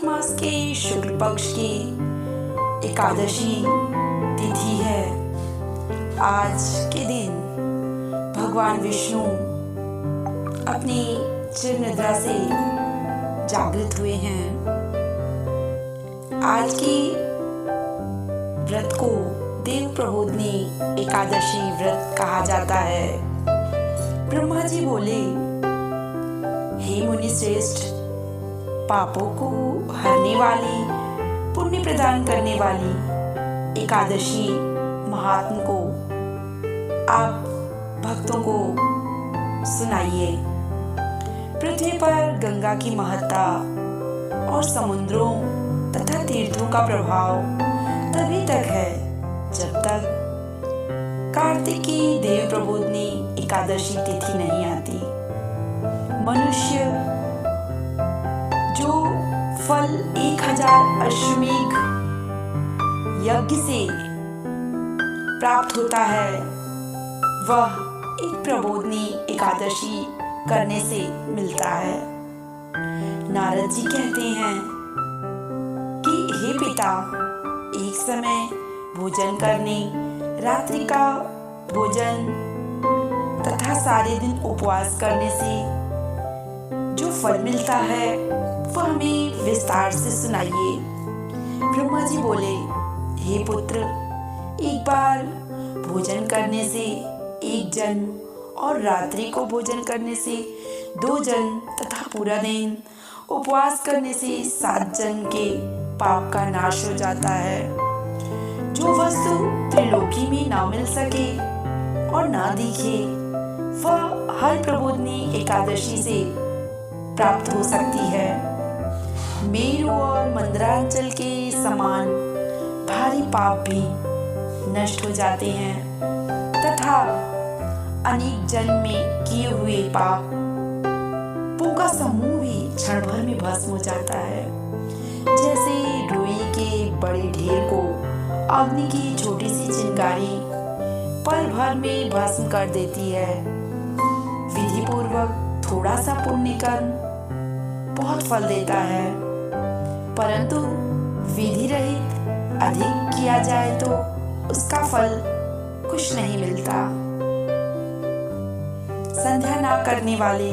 कार्तिक मास के शुक्ल पक्ष की एकादशी तिथि है। आज के दिन भगवान विष्णु अपनी चिर निद्रा से जागृत हुए हैं। आज की व्रत को देव प्रबोधिनी एकादशी व्रत कहा जाता है। ब्रह्मा जी बोले, हे मुनि श्रेष्ठ, पापों को हरने वाली, पुण्य प्रदान करने वाली एकादशी महात्म को आप भक्तों को सुनाइए। पृथ्वी पर गंगा की महत्ता और समुद्रों तथा तीर्थों का प्रभाव तभी तक है जब तक कार्तिक की देव प्रबोधिनी एकादशी तिथि नहीं आती। मनुष्य जो फल 1000 अश्वमेध यज्ञ से प्राप्त होता है, वह एक प्रबोधिनी एकादशी करने से मिलता है। नारद जी कहते हैं कि हे पिता, एक समय भोजन करने, रात्रि का भोजन तथा सारे दिन उपवास करने से जो फल मिलता है वह हमें विस्तार से सुनाइए। ब्रह्मा जी बोले, हे पुत्र, एक बार भोजन करने से 1 जन और रात्रि को भोजन करने से 2 जन तथा पूरा दिन उपवास करने से 7 जन के पाप का नाश हो जाता है। जो वस्तु त्रिलोकी में ना मिल सके और ना दिखे, वह हर प्रबोधिनी एकादशी से प्राप्त हो सकती है। मेरु और मंदरांचल के समान भारी पाप भी नष्ट हो जाते हैं तथा अनेक जन्म में किए हुए पापों का समूह भी क्षण भर में भस्म हो जाता है। जैसे रुई के बड़े ढेर को अग्नि की छोटी सी चिंगारी पल भर में भस्म कर देती है। विधि पूर्वक थोड़ा सा पुण्य कर्म बहुत फल देता है, परंतु विधि रहित अधिक किया जाए तो उसका फल कुछ नहीं मिलता। संध्या ना करने वाले,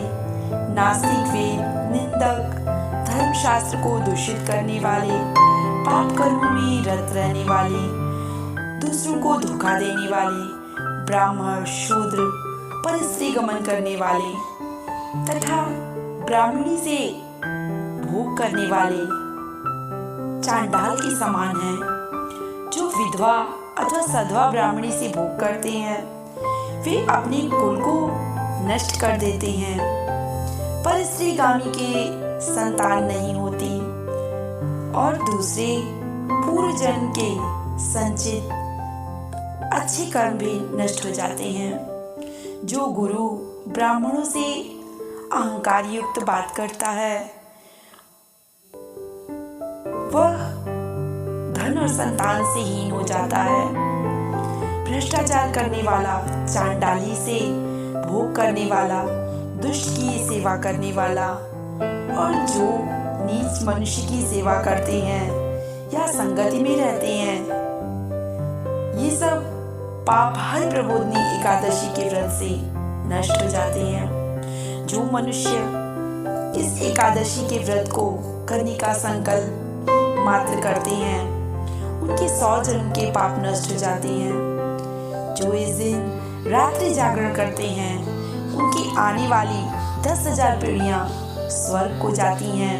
नास्तिक, वेद निंदक, धर्मशास्त्र को दूषित करने वाले, पाप कर्मों में रत रहने वाले, दूसरों को धोखा देने वाले, ब्राह्मण, शूद्र, परस्त्री गमन करने वाले तथा ब्राह्मणी से भोग करने वाले चांडाल के समान हैं। जो विधवा अथवा सधवा ब्राह्मणी से भोग करते हैं, वे अपने कुल को नष्ट कर देते हैं। परस्त्रीगामी के संतान नहीं होती और दूसरे पूर्व जन्म के संचित अच्छे कर्म भी नष्ट हो जाते हैं। जो गुरु ब्राह्मणों से अहंकार युक्त बात करता है, वह धन और संतान से हीन हो जाता है। भ्रष्टाचार करने वाला, चांडाली से भोग करने वाला, दुष्ट की सेवा करने वाला और जो नीच मनुष्य की सेवा करते हैं या संगति में रहते हैं, ये सब पाप हर प्रबोधिनी एकादशी के व्रत से नष्ट हो जाते हैं। जो मनुष्य इस एकादशी के व्रत को करने का संकल्प मात्र करते हैं, उनके 100 जन्म के पाप नष्ट हो जाते हैं। जो इस दिन रात्रि जागरण करते हैं, उनकी आने वाली 10,000 पीढ़ियां स्वर्ग को जाती हैं।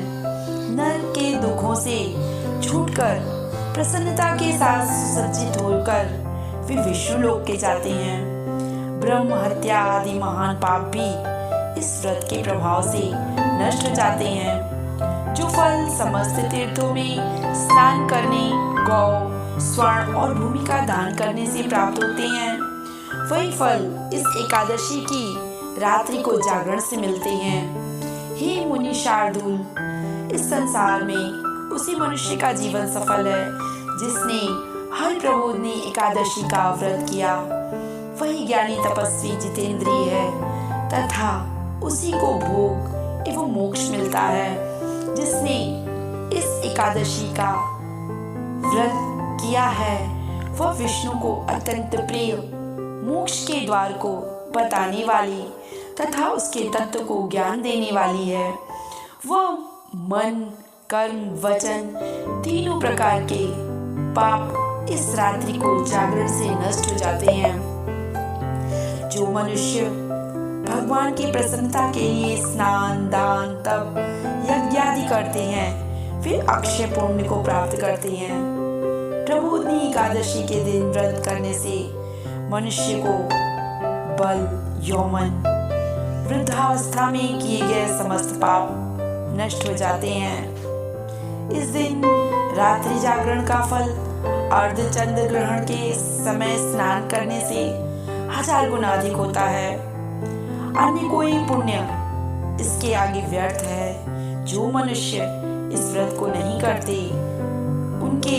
नरक के दुखों से छूटकर प्रसन्नता के साथ सुसज्जित होकर वे विष्णु लोक के जाते हैं। ब्रह्म हत्या आदि महान पाप भी इस व्रत के प्रभाव से नष्ट हो जाते हैं। जो फल समस्त तीर्थों में स्नान करने, गौ, स्वर्ण और भूमि का दान करने से प्राप्त होते हैं, वही फल इस एकादशी की रात्रि को जागरण से मिलते हैं। हे मुनि शार्दूल, इस संसार में उसी मनुष्य का जीवन सफल है जिसने हर प्रबोधिनी एकादशी का व्रत किया। वही ज्ञानी तपस्वी जितेंद्रिय है तथा उसी को भोग एवं मोक्ष मिलता है जिसने इस एकादशी का व्रत किया है वह विष्णु को अत्यंत प्रिय मोक्ष के द्वार को बताने वाली तथा उसके तत्व को ज्ञान देने वाली है। वह मन, कर्म, वचन तीनों प्रकार के पाप इस रात्रि को जागरण से नष्ट हो जाते हैं। जो मनुष्य भगवान की प्रसन्नता के लिए स्नान, दान, तप, यज्ञ आदि करते हैं वे अक्षय पुण्य को प्राप्त करते हैं। प्रबोधिनी एकादशी के दिन व्रत करने से मनुष्य को बल, यौवन, वृद्धावस्था में किए गए समस्त पाप नष्ट हो जाते हैं। इस दिन रात्रि जागरण का फल अर्धचंद्र ग्रहण के समय स्नान करने से 1000 गुना अधिक होता है। अन्य कोई पुण्य इसके आगे व्यर्थ है। जो मनुष्य इस व्रत को नहीं करते उनके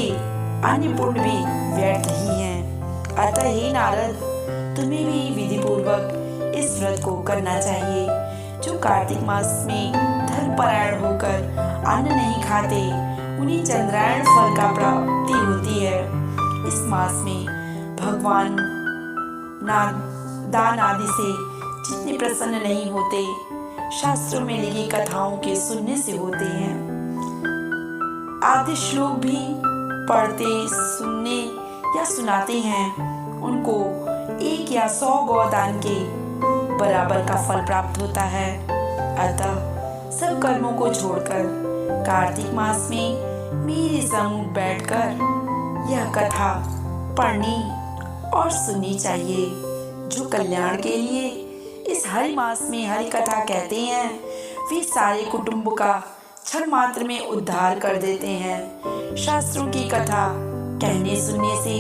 अन्य पुण्य भी व्यर्थ ही हैं। अतः हे नारद, तुम्हें भी विधि पूर्वक इस व्रत को करना चाहिए। जो कार्तिक मास में धर्मपरायण होकर अन्न नहीं खाते उन्हें चंद्रायण फल का प्राप्ति होती है। इस मास में भगवान दान आदि से जितने प्रसन्न नहीं होते शास्त्रों में लिखी कथाओं के सुनने से होते हैं। आदि श्लोक भी पढ़ते, सुनने या सुनाते हैं उनको 1 या 100 गौदान के बराबर का फल प्राप्त होता है। अतः सब कर्मों को छोड़कर कार्तिक मास में मेरे सम्मुख बैठकर यह कथा पढ़नी और सुननी चाहिए। जो कल्याण के लिए इस हरि मास में हरि कथा कहते हैं वे सारे कुटुंब का क्षण मात्र में उद्धार कर देते हैं। शास्त्रों की कथा कहने सुनने से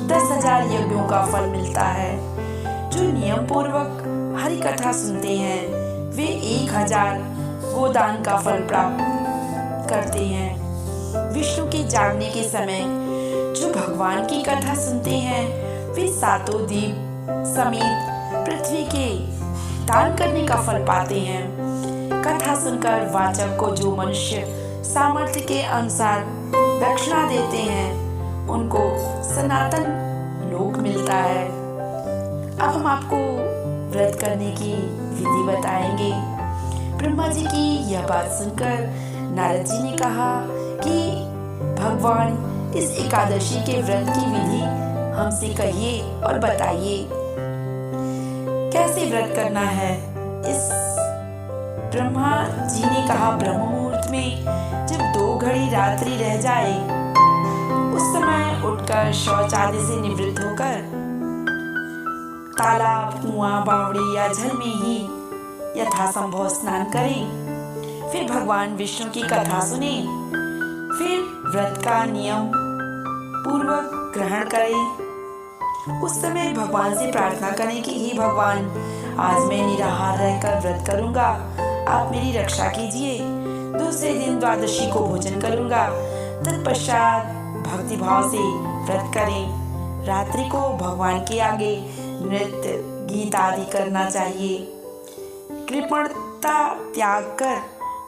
10,000 यज्ञों का फल मिलता है। जो नियम पूर्वक हरि कथा सुनते हैं वे 1000 गोदान का फल प्राप्त करते हैं। विष्णु के जागने के समय जो भगवान की कथा सुनते हैं वे 7 द्वीप समेत पृथ्वी के दान करने का फल पाते हैं। कथा सुनकर वाचक को जो मनुष्य सामर्थ्य के अनुसार दक्षिणा देते हैं उनको सनातन लोक मिलता है। अब हम आपको व्रत करने की विधि बताएंगे। ब्रह्मा जी की यह बात सुनकर नारद जी ने कहा कि भगवान इस एकादशी के व्रत की विधि हमसे कहिए और बताइए कैसे व्रत करना है। इस ब्रह्मा जी ने कहा, ब्रह्म मुहूर्त में जब 2 घड़ी रात्रि रह जाए उस समय उठकर शौच आदि से निवृत्त होकर तालाब, कुआं, बावड़ी या झल में ही यथासंभव स्नान करें। फिर भगवान विष्णु की कथा सुने। फिर व्रत का नियम पूर्वक ग्रहण करें। उस समय भगवान से प्रार्थना करें कि हे भगवान, आज मैं निराहार रहकर व्रत करूंगा, आप मेरी रक्षा कीजिए। दूसरे दिन द्वादशी को भोजन करूंगा। तत्पश्चात भक्ति भाव से व्रत करें। रात्रि को भगवान के आगे नृत्य, गीत आदि करना चाहिए। कृपणता त्याग कर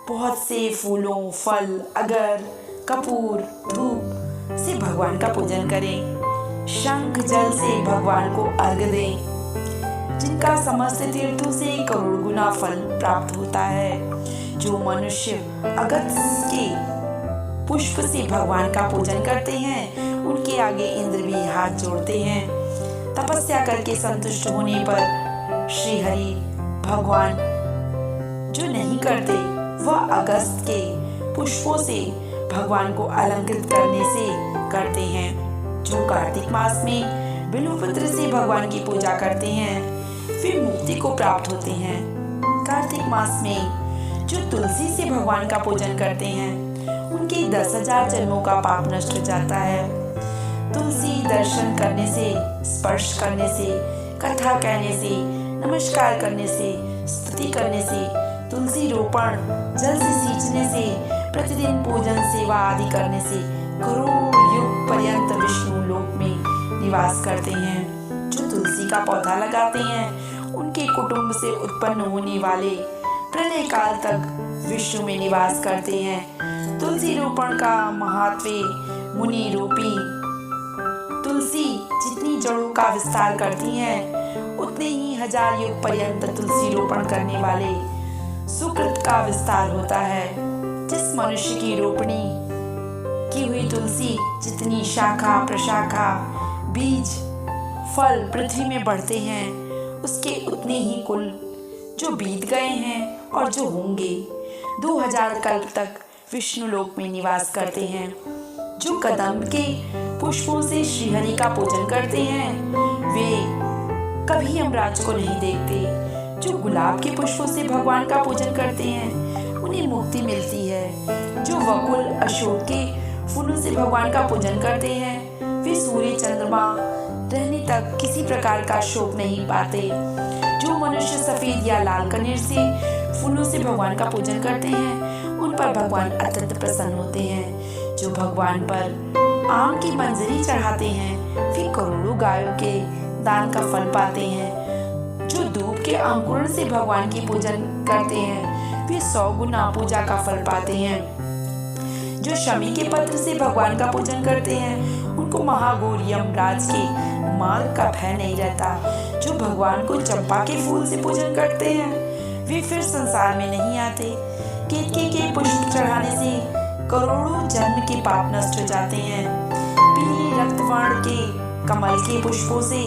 बहुत से फूलों, फल, अगर, कपूर, धूप से भगवान का पूजन करें। शंख जल से भगवान को अर्घ्य दें, जिनका समस्त तीर्थों से करोड़ गुना फल प्राप्त होता है। जो मनुष्य अगस्त्य के पुष्प से भगवान का पूजन करते हैं उनके आगे इंद्र भी हाथ जोड़ते हैं। तपस्या करके संतुष्ट होने पर श्री हरि भगवान जो नहीं करते वह अगस्त्य के पुष्पों से भगवान को अलंकृत करने से करते हैं। जो कार्तिक मास में बिल्वपत्र से भगवान की पूजा करते हैं वे मुक्ति को प्राप्त होते हैं। कार्तिक मास में जो तुलसी से भगवान का पूजन करते हैं उनके 10,000 जन्मों का पाप नष्ट हो जाता है। तुलसी दर्शन करने से, स्पर्श करने से, कथा कहने से, नमस्कार करने से, स्तुति करने से, तुलसी रोपण, जल से सींचने से, प्रतिदिन पूजन सेवा आदि करने से करोड़ युग पर्यंत विष्णु लोक में निवास करते हैं। जो तुलसी का पौधा लगाते हैं उनके कुटुंब से उत्पन्न होने वाले प्रलय काल तक विष्णु में निवास करते हैं। तुलसी रोपण का महात्म्य मुनि रूपी तुलसी जितनी जड़ों का विस्तार करती है, उतने ही 1000 युग पर्यंत तुलसी रोपण करने वाले सुकृत का विस्तार होता है। जिस मनुष्य की रोपणी की हुई तुलसी जितनी शाखा प्रशाखा बीज फल पृथ्वी में बढ़ते हैं, उसके उतने ही कुल जो बीत गए हैं और जो होंगे 2000 कल्प तक विष्णु लोक में निवास करते हैं। जो कदम के पुष्पों से श्रीहरि का पूजन करते हैं, वे कभी यमराज को नहीं देखते। जो गुलाब के पुष्पों से भगवान का पूजन करते हैं, उन्हें मुक्ति मिलती है। जो वकुल अशोक के फूलों से भगवान का पूजन करते हैं, वे सूर्य चंद्रमा रहने तक किसी प्रकार का शोक नहीं पाते। जो मनुष्य सफेद या लाल कनेर से फूलों से भगवान का पूजन करते हैं, उन पर भगवान अत्यंत प्रसन्न होते हैं। जो भगवान पर आम की मंजरी चढ़ाते हैं, वे करोड़ों गायों के दान का फल पाते हैं। जो दूब के अंकुरण से भगवान की पूजन करते हैं, वे 100 गुना पूजा का फल पाते हैं। जो शमी के पत्र से भगवान का पूजन करते हैं, उनको महाघोर यमराज के मार्ग का भय नहीं रहता। जो भगवान को चंपा के फूल से पूजन करते हैं, वे फिर संसार में नहीं आते। केतकी के पुष्प चढ़ाने से करोड़ों जन्म के पाप नष्ट हो जाते हैं। पीले रक्तवर्ण के कमल के पुष्पों से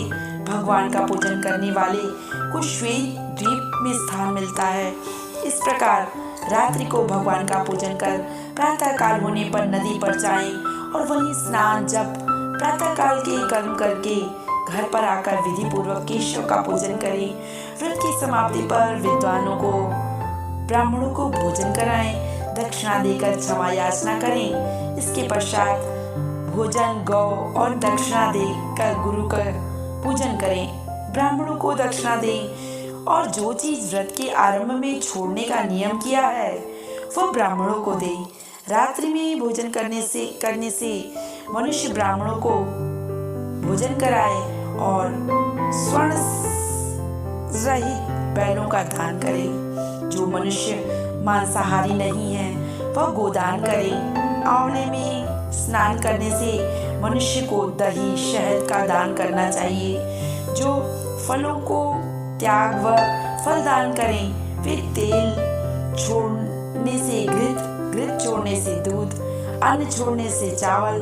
भगवान का पूजन करने वाले को श्वेत द्वीप में स्थान मिलता है। इस प्रकार रात्रि को भगवान का पूजन कर प्रातः काल होने पर नदी पर जाएं और वहीं स्नान जप प्रातः काल के कर्म करके घर पर आकर विधि पूर्वक केशव का पूजन करें। व्रत की समाप्ति पर विद्वानों को ब्राह्मणों को भोजन कराएं, दक्षिणा देकर क्षमा याचना करें। इसके पश्चात भोजन गौ और दक्षिणा देकर गुरु का पूजन करें। ब्राह्मणों को दक्षिणा दें और जो चीज व्रत के आरंभ में छोड़ने का नियम किया है, वह ब्राह्मणों को दें। रात्रि में भोजन करने से मनुष्य ब्राह्मणों को भोजन कराए और स्वर्ण रहित बैलों का दान करे। जो मनुष्य मांसाहारी नहीं है, वह गोदान करे। आंवले में स्नान करने से मनुष्य को दही शहद का दान करना चाहिए। जो फलों को त्याग व फल दान करें, वे तेल छोड़ने से घृत छोड़ने से दूध, अन्न छोड़ने से चावल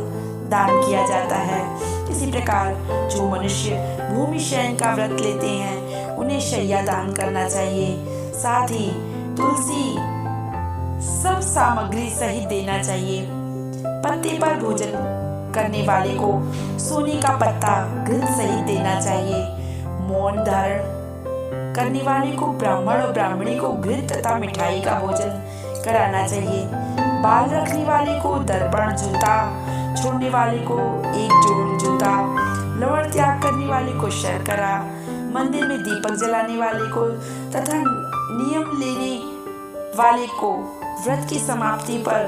दान किया जाता है। इसी प्रकार जो मनुष्य भूमि शयन का व्रत लेते हैं, उन्हें शैया दान करना चाहिए। साथ ही तुलसी सब सामग्री सहित देना चाहिए। पत्ते पर भोजन करने वाले को सोने का पत्ता घृत सहित देना चाहिए। मौन धारण करने वाले को ब्राह्मण और ब्राह्मणी को घृत तथा मिठाई का भोजन कराना चाहिए। बाल रखने वाले को दर्पण जूता, छोड़ने वाले को एक जोड़ जूता, लवण त्याग करने वाले को शर्करा, मंदिर में दीपक जलाने वाले को तथा नियम लेने वाले को व्रत की समाप्ति पर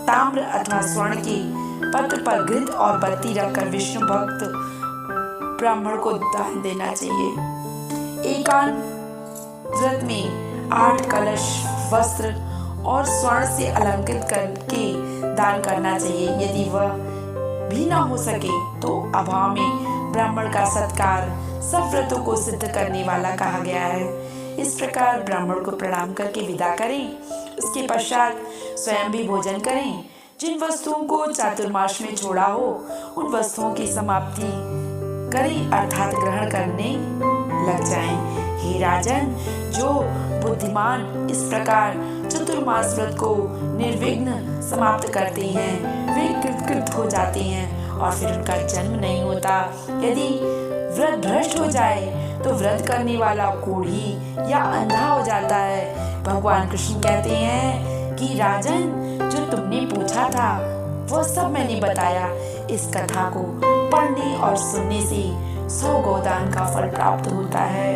ताम्र अथवा स्वर्ण के पत्र पर घृत और बत्ती रखकर विष्णु भक्त ब्राह्मण को दान देना चाहिए। एकांत व्रत में 8 कलश वस्त्र और स्वर्ण से अलंकृत करके दान करना चाहिए। यदि वह भी न हो सके तो अभाव में ब्राह्मण का सत्कार सब व्रतों को सिद्ध करने वाला कहा गया है। इस प्रकार ब्राह्मण को प्रणाम करके विदा करें। उसके पश्चात स्वयं भी भोजन करें। जिन वस्तुओं को चातुर्मास में छोड़ा हो, उन वस्तुओं की समाप्ति करें अर्थात ग्रहण करने लग जाएं। हे राजन, जो बुद्धिमान इस प्रकार चतुर्मास व्रत को निर्विघ्न समाप्त करते हैं, वे कृतकृत हो जाते हैं और फिर उनका जन्म नहीं होता। यदि व्रत भ्रष्ट हो जाए तो व्रत करने वाला कोढ़ी या अंधा हो जाता है। भगवान कृष्ण कहते हैं कि राजन, जो तुमने पूछा था वह सब मैंने बताया। इस कथा को पढ़ने और सुनने से 100 गोदान का फल प्राप्त होता है।